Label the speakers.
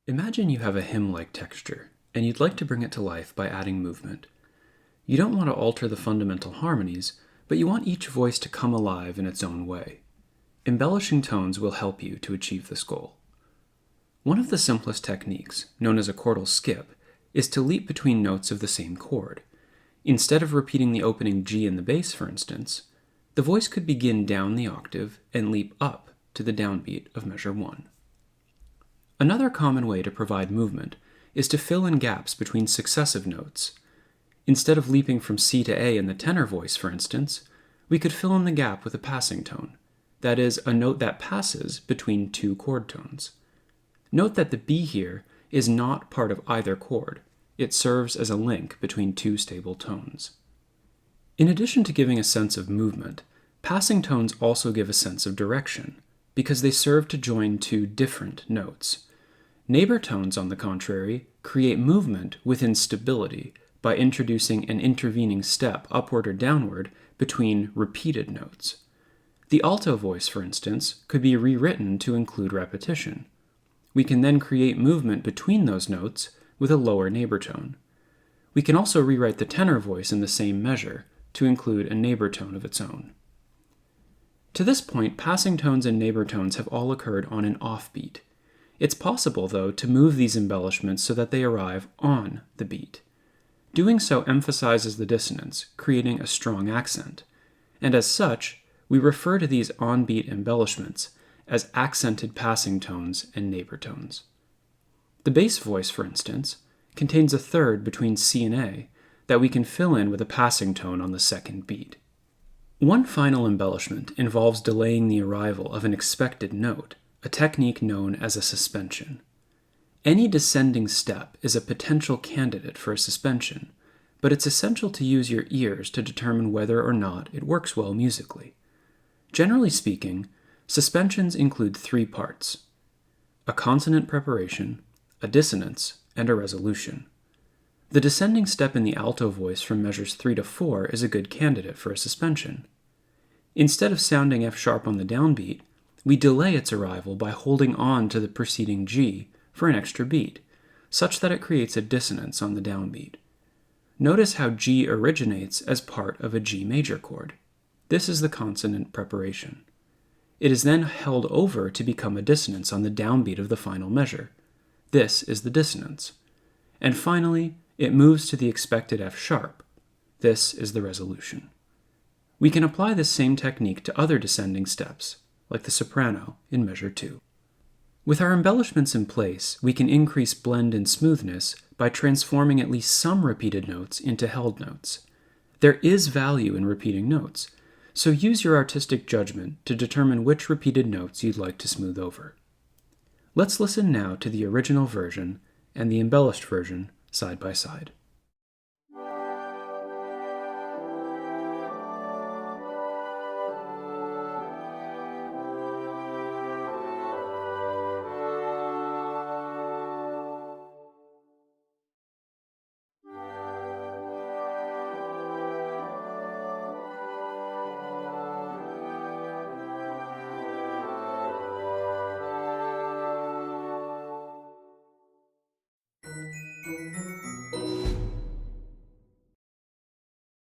Speaker 1: Imagine you have a hymn-like texture, and you'd like to bring it to life by adding movement. You don't want to alter the fundamental harmonies, but you want each voice to come alive in its own way. Embellishing Tones will help you to achieve this goal. One of the simplest techniques, known as a chordal skip, is to leap between notes of the same chord. Instead of repeating the opening G in the bass, for instance, the voice could begin down the octave and leap up to the downbeat of measure 1. Another common way to provide movement is to fill in gaps between successive notes. Instead of leaping from C to A in the tenor voice, for instance, we could fill in the gap with a passing tone, that is, a note that passes between two chord tones. Note that the B here is not part of either chord. It serves as a link between two stable tones. In addition to giving a sense of movement, passing tones also give a sense of direction, because they serve to join two different notes. Neighbor tones, on the contrary, create movement within stability by introducing an intervening step upward or downward between repeated notes. The alto voice, for instance, could be rewritten to include repetition. We can then create movement between those notes with a lower neighbor tone. We can also rewrite the tenor voice in the same measure to include a neighbor tone of its own. To this point, passing tones and neighbor tones have all occurred on an offbeat. It's possible, though, to move these embellishments so that they arrive on the beat. Doing so emphasizes the dissonance, creating a strong accent, and as such, we refer to these on-beat embellishments as accented passing tones and neighbor tones. The bass voice, for instance, contains a third between C and A that we can fill in with a passing tone on the second beat. One final embellishment involves delaying the arrival of an expected note, a technique known as a suspension. Any descending step is a potential candidate for a suspension, but it's essential to use your ears to determine whether or not it works well musically. Generally speaking, suspensions include three parts: a consonant preparation, a dissonance, and a resolution. The descending step in the alto voice from measures 3 to 4 is a good candidate for a suspension. Instead of sounding F sharp on the downbeat, we delay its arrival by holding on to the preceding G for an extra beat, such that it creates a dissonance on the downbeat. Notice how G originates as part of a G major chord. This is the consonant preparation. It is then held over to become a dissonance on the downbeat of the final measure. This is the dissonance. And finally, it moves to the expected F sharp. This is the resolution. We can apply this same technique to other descending steps, like the soprano in measure 2. With our embellishments in place, we can increase blend and smoothness by transforming at least some repeated notes into held notes. There is value in repeating notes, so use your artistic judgment to determine which repeated notes you'd like to smooth over. Let's listen now to the original version and the embellished version side by side.